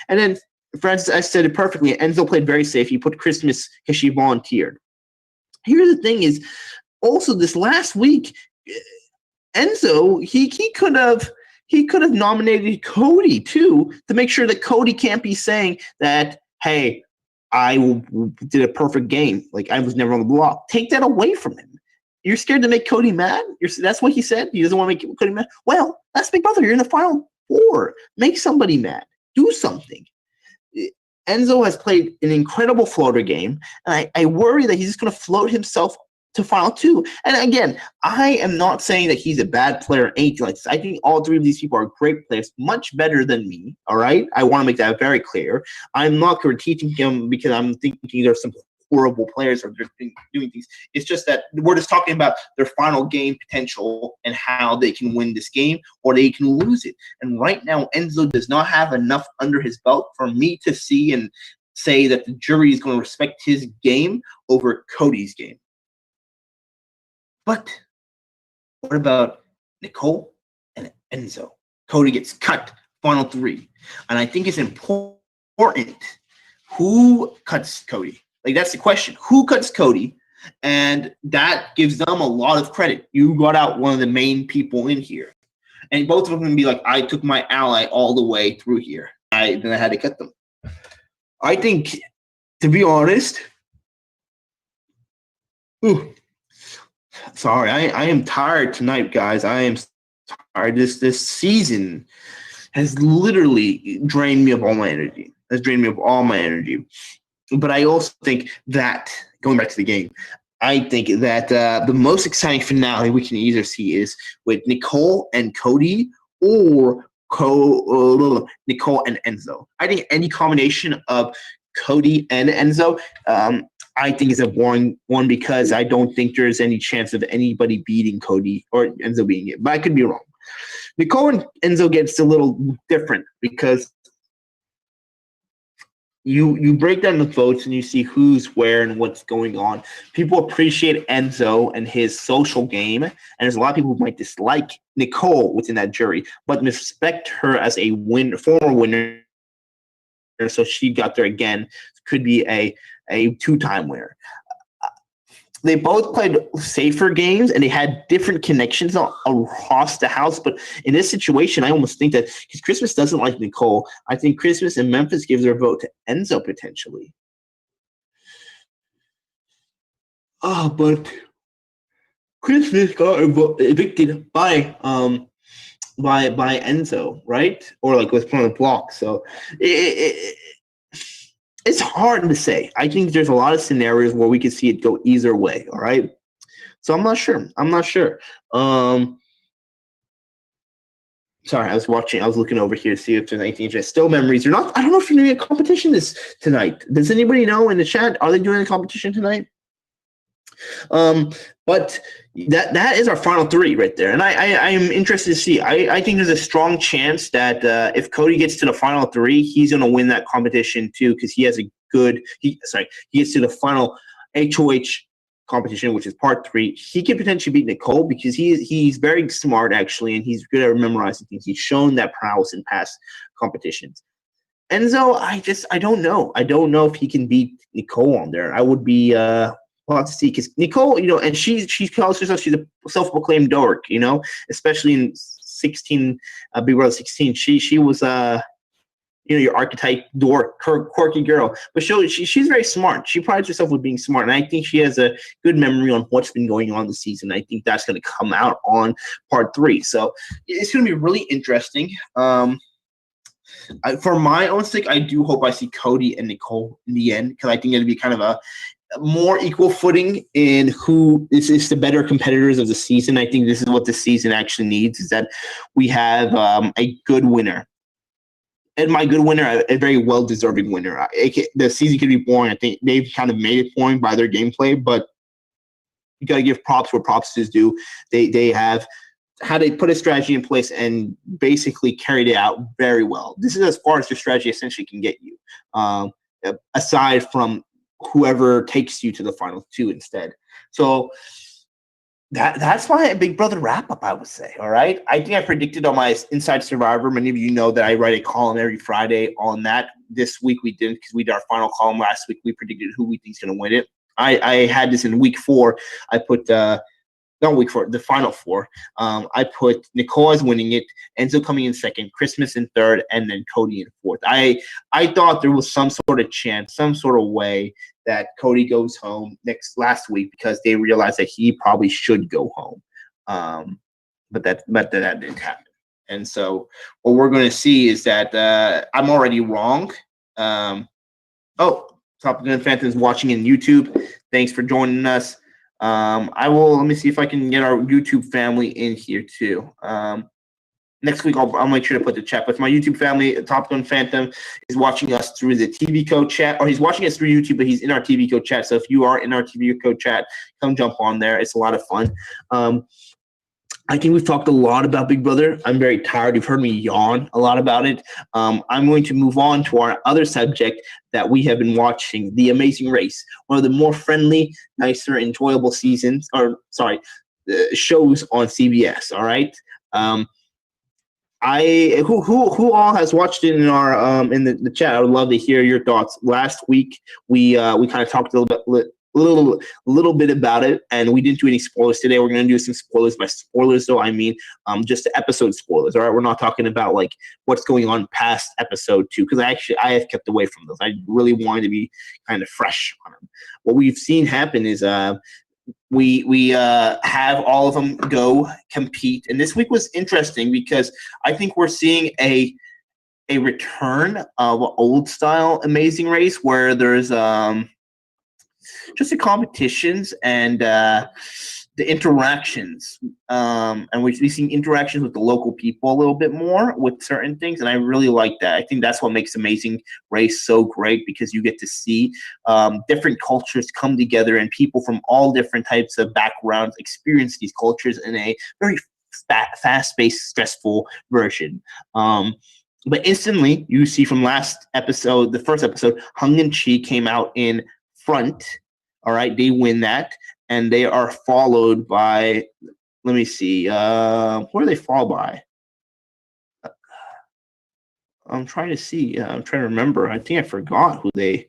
And then Francis, I said it perfectly. Enzo played very safe. He put Christmas because she volunteered. Here's the thing is, also this last week, Enzo, he could have nominated Cody too, to make sure that Cody can't be saying that, hey, I did a perfect game. Like, I was never on the block. Take that away from him. You're scared to make Cody mad? That's what he said? He doesn't want to make Cody mad? Well, that's Big Brother. You're in the Final Four. Make somebody mad. Do something. Enzo has played an incredible floater game, and I worry that he's just going to float himself to Final Two. And again, I am not saying that he's a bad player or anything like this. I think all three of these people are great players, much better than me, all right? I want to make that very clear. I'm not critiquing him because I'm thinking there's some horrible players or they're doing things. It's just that we're just talking about their final game potential and how they can win this game or they can lose it. And right now, Enzo does not have enough under his belt for me to see and say that the jury is going to respect his game over Cody's game. But what about Nicole and Enzo? Cody gets cut, Final Three. And I think it's important who cuts Cody. Like, that's the question. Who cuts Cody? And that gives them a lot of credit. You got out one of the main people in here. And both of them can be like, I took my ally all the way through here. Then I had to cut them. I think, to be honest, sorry, I am tired tonight, guys. I am tired. This season has literally drained me of all my energy. But I also think that, going back to the game, I think that the most exciting finale we can either see is with Nicole and Cody or Nicole and Enzo. I think any combination of Cody and Enzo, I think is a boring one because I don't think there's any chance of anybody beating Cody or Enzo beating it. But I could be wrong. Nicole and Enzo gets a little different because you break down the votes and you see who's where and what's going on. People appreciate Enzo and his social game, and there's a lot of people who might dislike Nicole within that jury, but respect her as a former winner. So she got there again. Could be a two-time winner. They both played safer games, and they had different connections across the house. But in this situation, I almost think that because Christmas doesn't like Nicole, I think Christmas and Memphis gives their vote to Enzo potentially. But Christmas got evicted by Enzo, right? Or like was put on the block. So it's hard to say. I think there's a lot of scenarios where we could see it go either way, all right? So I'm not sure. Sorry, I was looking over here to see if there's anything interesting. Still memories or not. I don't know if you're doing a competition tonight. Does anybody know in the chat? Are they doing a competition tonight? But that is our final three right there. And I am interested to see. I think there's a strong chance that if Cody gets to the final three, he's going to win that competition too because he has he gets to the final HOH competition, which is part 3. He could potentially beat Nicole because he's very smart actually, and he's good at memorizing things. He's shown that prowess in past competitions. Enzo, I don't know. I don't know if he can beat Nicole on there. I would be we'll have to see because Nicole, and she calls herself, she's a self-proclaimed dork, especially in 16, Big Brother 16. She was your archetype dork, quirky girl, but she's very smart. She prides herself with being smart, and I think she has a good memory on what's been going on this season. I think that's going to come out on part 3, so it's going to be really interesting. For my own sake, I do hope I see Cody and Nicole in the end because I think it'll be kind of a more equal footing in who is the better competitors of the season. I think this is what the season actually needs, is that we have a good winner. And my good winner, a very well-deserving winner. The season could be boring. I think they've kind of made it boring by their gameplay, but you got to give props where props is due. They have how they put a strategy in place and basically carried it out very well. This is as far as your strategy essentially can get you, aside from whoever takes you to the final 2 instead. So that's my Big Brother wrap-up, I would say, all right? I think I predicted on my Inside Survivor. Many of you know that I write a column every Friday on that. This week we didn't because we did our final column last week. We predicted who we think is going to win it. I had this in week 4. I put not week 4, the final 4. I put Nicole as winning it, Enzo coming in second, Christmas in third, and then Cody in fourth. I thought there was some sort of chance, some sort of way that Cody goes home last week because they realized that he probably should go home. But that didn't happen. And so what we're going to see is that I'm already wrong. Top Gun Phantom's watching in YouTube. Thanks for joining us. Let me see if I can get our YouTube family in here too. Next week, I'll make sure to put the chat. But my YouTube family, Top Gun Phantom, is watching us through the TVCO chat, or he's watching us through YouTube, but he's in our TVCO chat. So if you are in our TVCO chat, come jump on there. It's a lot of fun. I think we've talked a lot about Big Brother. I'm very tired. You've heard me yawn a lot about it. I'm going to move on to our other subject that we have been watching, The Amazing Race, one of the more friendly, nicer, enjoyable shows on CBS. All right. Who all has watched it in our in the chat? I would love to hear your thoughts. Last week we kind of talked a little bit about it, and we didn't do any spoilers today. We're going to do some spoilers. By spoilers, though, I mean just the episode spoilers. All right, we're not talking about like what's going on past episode 2 because I have kept away from those. I really wanted to be kind of fresh on them. What we've seen happen is we have all of them go compete, and this week was interesting because I think we're seeing a return of old style Amazing Race where there's just the competitions and the interactions, and we're seeing interactions with the local people a little bit more with certain things, and I really like that. I think that's what makes Amazing Race so great because you get to see different cultures come together and people from all different types of backgrounds experience these cultures in a very fast-paced, stressful version. But instantly, you see from last episode, the first episode, Hung and Chi came out in front. All right, they win that, and they are followed by, let me see, who are they followed by? I'm trying to see. I'm trying to remember. I think I forgot who they.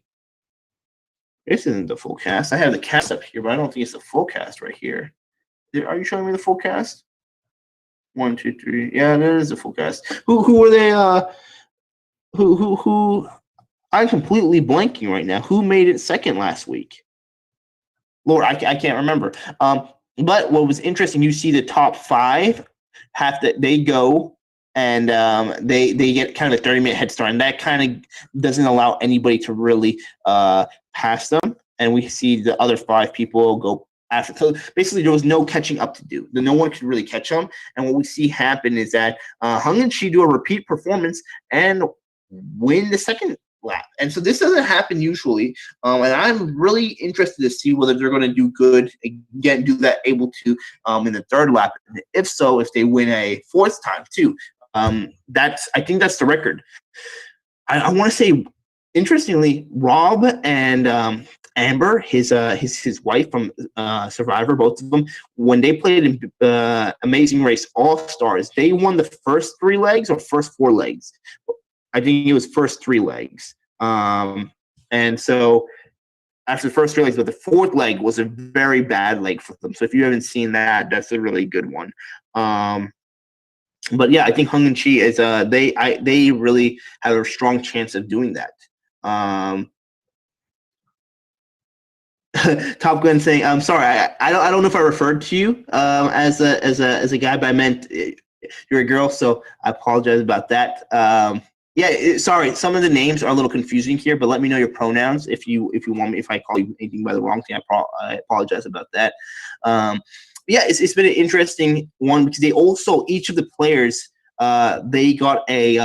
This isn't the full cast. I have the cast up here, but I don't think it's the full cast right here. Are you showing me the full cast? 1, 2, 3. Yeah, that is the full cast. Who are they? Who? I'm completely blanking right now. Who made it second last week? Lord, I can't remember. But what was interesting, you see the top 5 they go and they get kind of a 30-minute head start, and that kind of doesn't allow anybody to really pass them. And we see the other 5 people go after. So basically, there was no catching up to do. No one could really catch them. And what we see happen is that Hung and Chi do a repeat performance and win the second lap. And so this doesn't happen usually, and I'm really interested to see whether they're going to do good again, do that able to in the third lap. And if so, if they win a 4th time too, I think that's the record. I want to say, interestingly, Rob and Amber, his wife from Survivor, both of them, when they played in Amazing Race All Stars, they won the first 3 legs or first 4 legs. I think it was first 3 legs. And so after the first 3 legs, but the 4th leg was a very bad leg for them. So if you haven't seen that, that's a really good one. But yeah, I think Hung and Chi is they really have a strong chance of doing that. Top Gun saying, "I'm sorry, I don't know if I referred to you as a guy, but I meant you're a girl, so I apologize about that." Sorry, some of the names are a little confusing here, but let me know your pronouns if you want me. If I call you anything by the wrong thing, I apologize about that. It's been an interesting one because they also, each of the players, they got a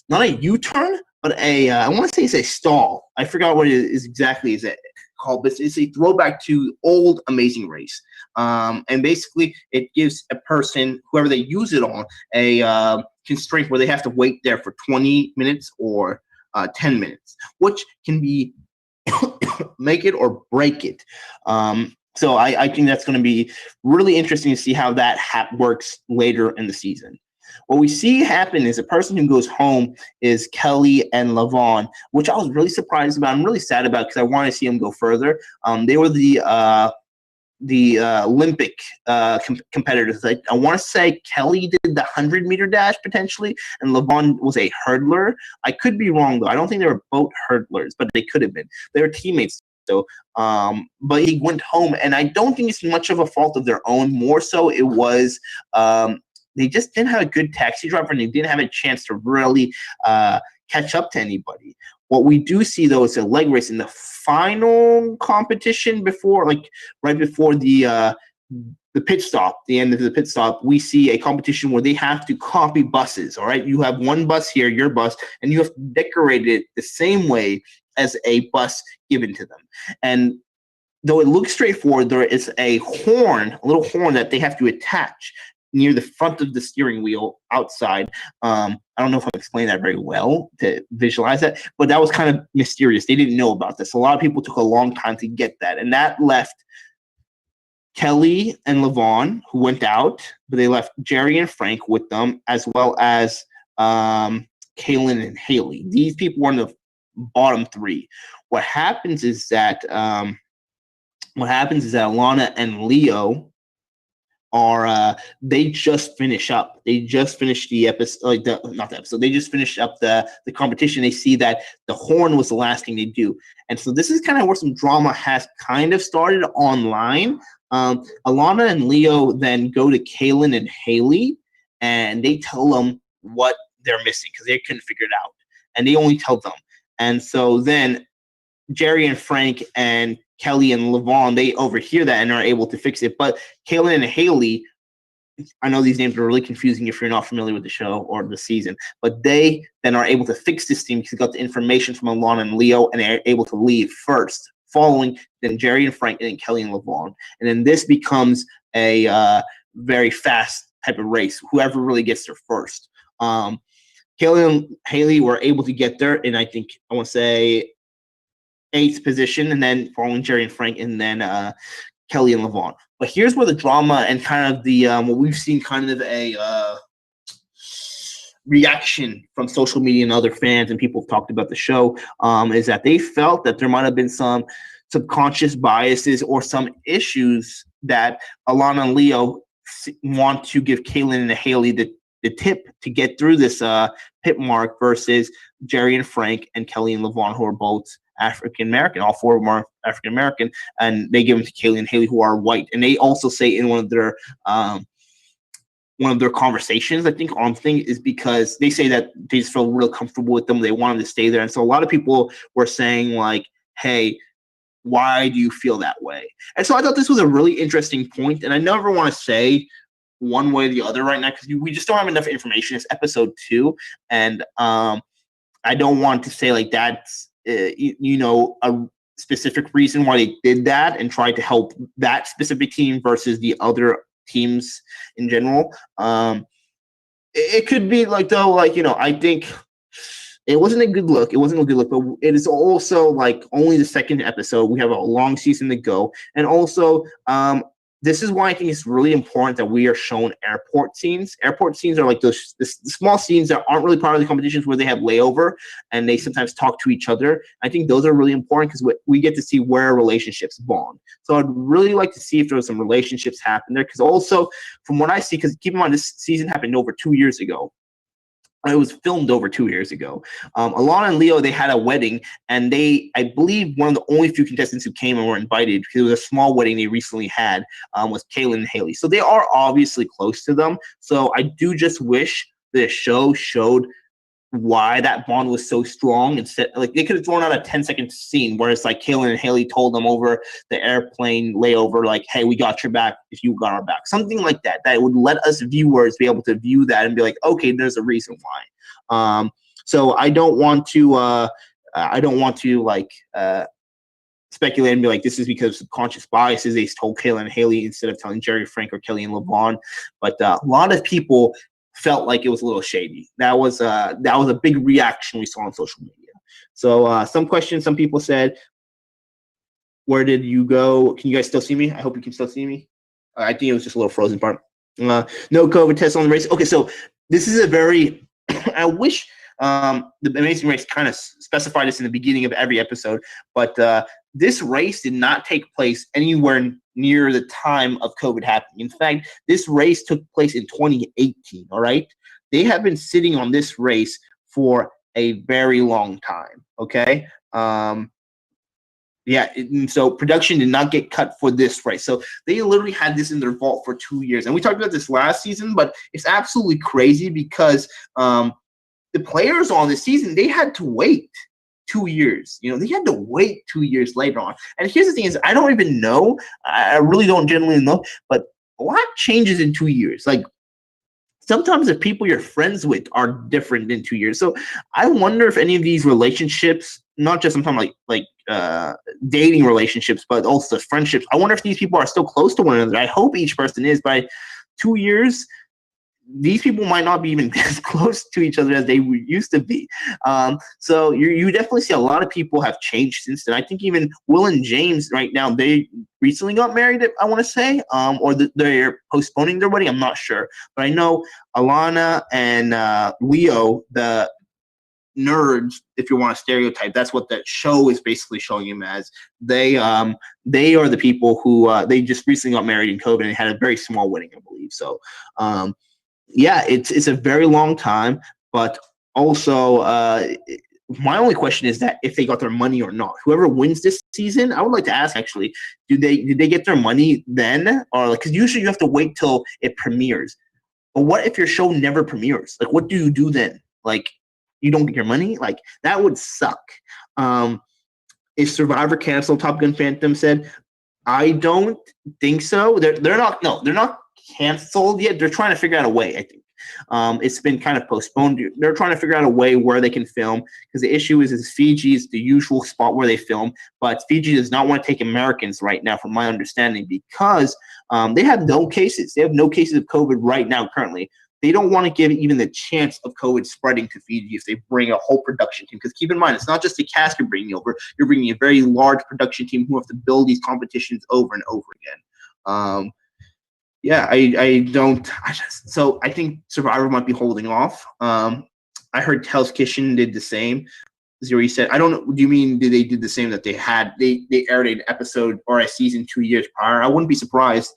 not a U-turn, but I want to say it's a stall. I forgot what it is exactly is it called, but it's a throwback to old Amazing Race. And basically it gives a person, whoever they use it on, a constraint where they have to wait there for 20 minutes or 10 minutes, which can be make it or break it. So I think that's going to be really interesting to see how that works later in the season. What we see happen is a person who goes home is Kelly and Lavon, which I was really surprised about. I'm really sad about because I want to see them go further. They were the Olympic competitors. I want to say Kelly did the 100-meter dash potentially, and Levon was a hurdler. I could be wrong though. I don't think they were both hurdlers, but they could have been. They were teammates. So, but he went home, and I don't think it's much of a fault of their own. More so, it was they just didn't have a good taxi driver, and they didn't have a chance to really catch up to anybody. What we do see though is a leg race in the final competition right before the pit stop, the end of the pit stop. We see a competition where they have to copy buses. All right, you have one bus here, your bus, and you have to decorate it the same way as a bus given to them. And though it looks straightforward, there is a little horn that they have to attach near the front of the steering wheel outside. I don't know if I'm explaining that very well to visualize that, but that was kind of mysterious. They didn't know about this. A lot of people took a long time to get that, and that left Kelly and Levon, who went out, but they left Jerry and Frank with them, as well as Kaylin and Haley. These people were in the bottom three. What happens is that Alana and Leo are they just finish up. They just finished the episode, They just finished up the competition. They see that the horn was the last thing they do, and so this is kind of where some drama has kind of started online. Alana and Leo then go to Kaylin and Haley, and they tell them what they're missing because they couldn't figure it out, and they only tell them. And so then Jerry and Frank and Kelly and Levon, they overhear that and are able to fix it. But Kaylin and Haley, I know these names are really confusing if you're not familiar with the show or the season, but they then are able to fix this team because they got the information from Alana and Leo, and they're able to leave first, following then Jerry and Frank, and then Kelly and Levon. And then this becomes a very fast type of race, whoever really gets there first. Kaylin and Haley were able to get there, and I want to say 8th position, and then following Jerry and Frank, and then Kelly and Levon. But here's where the drama and kind of the what we've seen kind of a reaction from social media and other fans and people have talked about the show is that they felt that there might have been some subconscious biases or some issues that Alana and Leo want to give Kaylin and Haley the tip to get through this pit mark versus Jerry and Frank and Kelly and Levon, who are both African American. All four of them are African American, and they give them to Kaylin and Haley, who are white. And they also say in one of their conversations, I think, on thing is because they say that they just feel real comfortable with them. They want them to stay there. And so a lot of people were saying like, hey, why do you feel that way? And so I thought this was a really interesting point. And I never want to say one way or the other right now because we just don't have enough information. It's episode 2. And I don't want to say like that's, a specific reason why they did that and tried to help that specific team versus the other teams in general. It could be like, though, like, I think it wasn't a good look. It wasn't a good look, but it is also like only the 2nd episode. We have a long season to go. And also, this is why I think it's really important that we are shown airport scenes. Airport scenes are like those the small scenes that aren't really part of the competitions where they have layover and they sometimes talk to each other. I think those are really important because we get to see where relationships bond. So I'd really like to see if there was some relationships happen there. Because also, from what I see, because keep in mind, this season happened over 2 years ago. It was filmed over 2 years ago. Alana and Leo, they had a wedding, and I believe one of the only few contestants who came and were invited, because it was a small wedding they recently had, was Kaylin and Haley. So they are obviously close to them. So I do just wish the show showed why that bond was so strong. Instead, like they could have thrown out a 10-second scene where it's like Kaylin and Haley told them over the airplane layover, like, hey, we got your back if you got our back. Something like that. That would let us viewers be able to view that and be like, okay, there's a reason why. So I don't want to speculate and be like, this is because of subconscious biases. They told Kaylin and Haley instead of telling Jerry, Frank, or Kelly and Levon. But a lot of people felt like it was a little shady. That was a big reaction we saw on social media. So some questions, some people said, where did you go? Can you guys still see me? I hope you can still see me. I think it was just a little frozen part. No COVID test on the race. Okay, so this is a very, I wish the Amazing Race kind of specified this in the beginning of every episode, but this race did not take place anywhere near the time of COVID happening. In fact, this race took place in 2018, all right? They have been sitting on this race for a very long time, okay? So production did not get cut for this race. So they literally had this in their vault for 2 years. And we talked about this last season, but it's absolutely crazy because the players on this season, they had to wait 2 years. They had to wait 2 years later on. And here's the thing is, I don't even know. I really don't generally know, but a lot changes in 2 years. Like, sometimes the people you're friends with are different in 2 years. So I wonder if any of these relationships, not just sometimes like dating relationships, but also friendships, I wonder if these people are still close to one another. I hope each person is. By 2 years, these people might not be even as close to each other as they used to be. So you definitely see a lot of people have changed since then. I think even Will and James right now, they recently got married, I want to say, or they're postponing their wedding. I'm not sure. But I know Alana and Leo, the nerds, if you want to stereotype, that's what that show is basically showing him as. They are the people who they just recently got married in COVID and had a very small wedding, I believe. So yeah, it's a very long time, but also my only question is that if they got their money or not. Whoever wins this season, I would like to ask actually, did they get their money then, or because usually you have to wait till it premieres. But what if your show never premieres? Like, what do you do then? Like, you don't get your money? Like, that would suck. Is Survivor canceled? Top Gun Phantom said. I don't think so. They're not canceled yet. They're trying to figure out a way, I think. It's been kind of postponed. They're trying to figure out a way where they can film, because the issue is Fiji is the usual spot where they film, but Fiji does not want to take Americans right now, from my understanding, because they have no cases. They have no cases of COVID right now currently. They don't want to give even the chance of COVID spreading to Fiji if they bring a whole production team. Because keep in mind, it's not just the cast you're bringing over. You're bringing a very large production team who have to build these competitions over and over again. So I think Survivor might be holding off. I heard Hell's Kitchen did the same. Zuri said, I don't know, do you mean did they do the same that they aired an episode or a season 2 years prior? I wouldn't be surprised.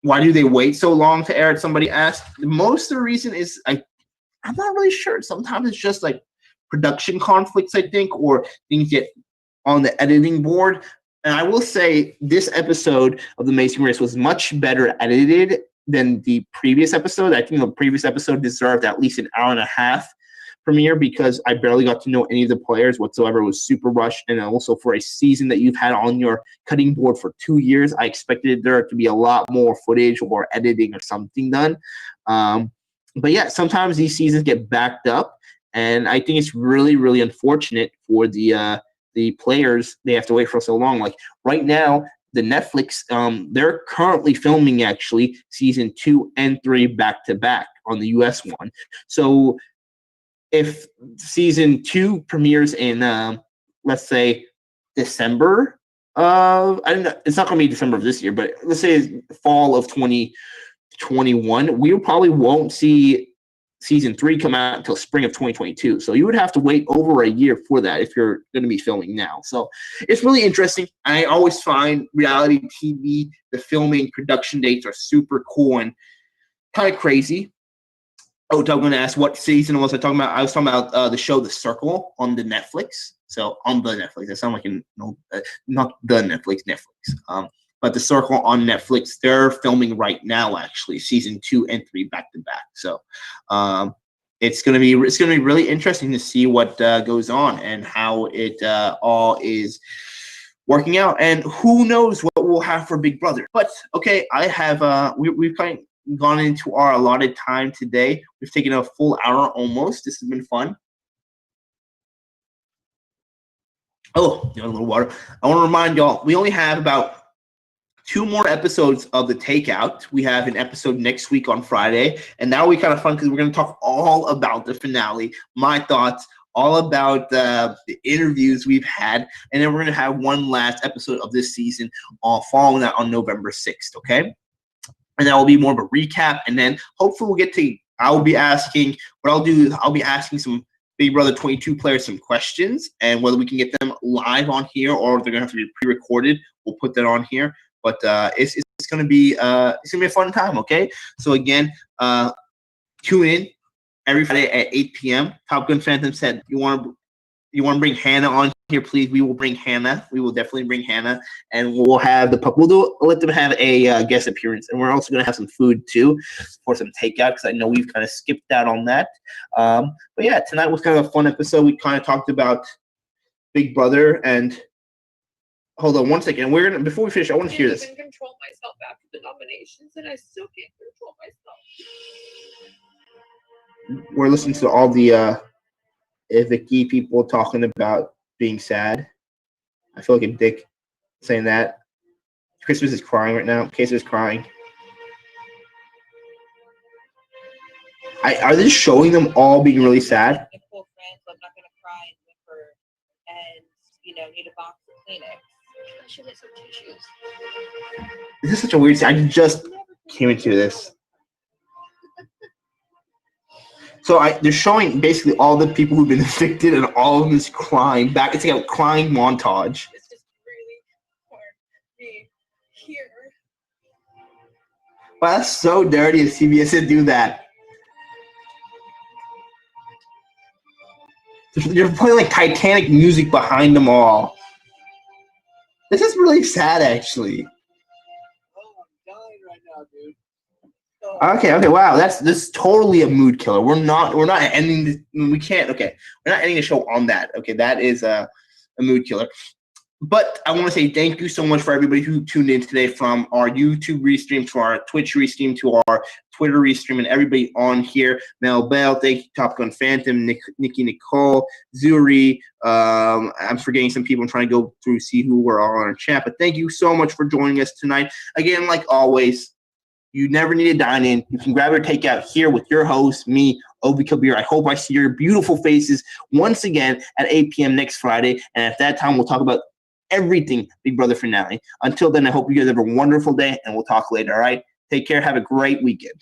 Why do they wait so long to air it? Somebody asked. Most of the reason is I'm not really sure. Sometimes it's just like production conflicts, I think, or things get on the editing board. And I will say this episode of The Amazing Race was much better edited than the previous episode. I think the previous episode deserved at least an hour and a half premiere, because I barely got to know any of the players whatsoever. It was super rushed. And also for a season that you've had on your cutting board for 2 years, I expected there to be a lot more footage or editing or something done. But yeah, sometimes these seasons get backed up. And I think it's really, really unfortunate for the players. They have to wait for so long. Like right now, the Netflix, they're currently filming actually season 2 and 3 back to back on the US one. So if season 2 premieres in, let's say, December of, I don't know, it's not going to be December of this year, but let's say fall of 2021, we probably won't see season 3 come out until spring of 2022. So you would have to wait over a year for that if you're going to be filming now. So it's really interesting. I always find reality TV, the filming production dates are super cool and kind of crazy. Oh, I'm going to ask what season was I talking about? I was talking about the show The Circle on the Netflix. So on the Netflix, I sound like not the Netflix. But The Circle on Netflix, they're filming right now actually season 2 and 3 back to back. So it's gonna be really interesting to see what goes on and how it all is working out, and who knows what we'll have for Big Brother. But okay, I have we've kind of gone into our allotted time today. We've taken a full hour almost. This has been fun. Oh, a little water. I want to remind y'all, we only have about 2 more episodes of The Takeout. We have an episode next week on Friday, and that'll be kind of fun because we're going to talk all about the finale, my thoughts, all about the interviews we've had, and then we're going to have one last episode of this season following that on November 6th, okay? And that will be more of a recap, and then hopefully we'll get to, I'll be asking, what I'll do is I'll be asking some Big Brother 22 players some questions, and whether we can get them live on here or they're gonna have to be pre-recorded, we'll put that on here. But it's gonna be a fun time. Okay, so again, tune in every Friday at 8 p.m. Top Gun Phantom said you want to bring Hannah on here, please. We will bring Hannah. We will definitely bring Hannah, and we'll have the pup. We'll let them have a guest appearance, and we're also going to have some food too for some takeout because I know we've kind of skipped out on that. But yeah, tonight was kind of a fun episode. We kind of talked about Big Brother, and hold on one second. We're gonna before we finish, I want to hear this. I can control myself after the nominations, and I still can't control myself. We're listening to all the Vicky people talking about being sad. I feel like a dick saying that. Christmas is crying right now. Queso is crying. Are they showing them all being really sad? Cool friends, I'm not gonna cry and whimper and need a box of Kleenex. I should get some tissues. This is such a weird scene. I just came into this. So they're showing basically all the people who've been evicted and all of them is crying back. It's like a crying montage. It's just really hard me here. Wow, that's so dirty of CBS to do that. They're playing like Titanic music behind them all. This is really sad, actually. Oh, I'm dying right now, dude. Okay, wow, this is totally a mood killer. We're not ending this. We can't. Okay, we're not ending the show on that. Okay, that is a mood killer. But I want to say thank you so much for everybody who tuned in today, from our YouTube restream to our Twitch restream to our Twitter restream, and everybody on here. Mel Bell, thank you, Top Gun Phantom, Nikki Nicole, Zuri. I'm forgetting some people. I'm trying to go through, see who were all on our chat. But thank you so much for joining us tonight. Again, like always, you never need to dine in. You can grab your takeout here with your host, me, Obi Kabir. I hope I see your beautiful faces once again at 8 p.m. next Friday. And at that time, we'll talk about everything Big Brother finale. Until then, I hope you guys have a wonderful day, and we'll talk later, all right? Take care. Have a great weekend.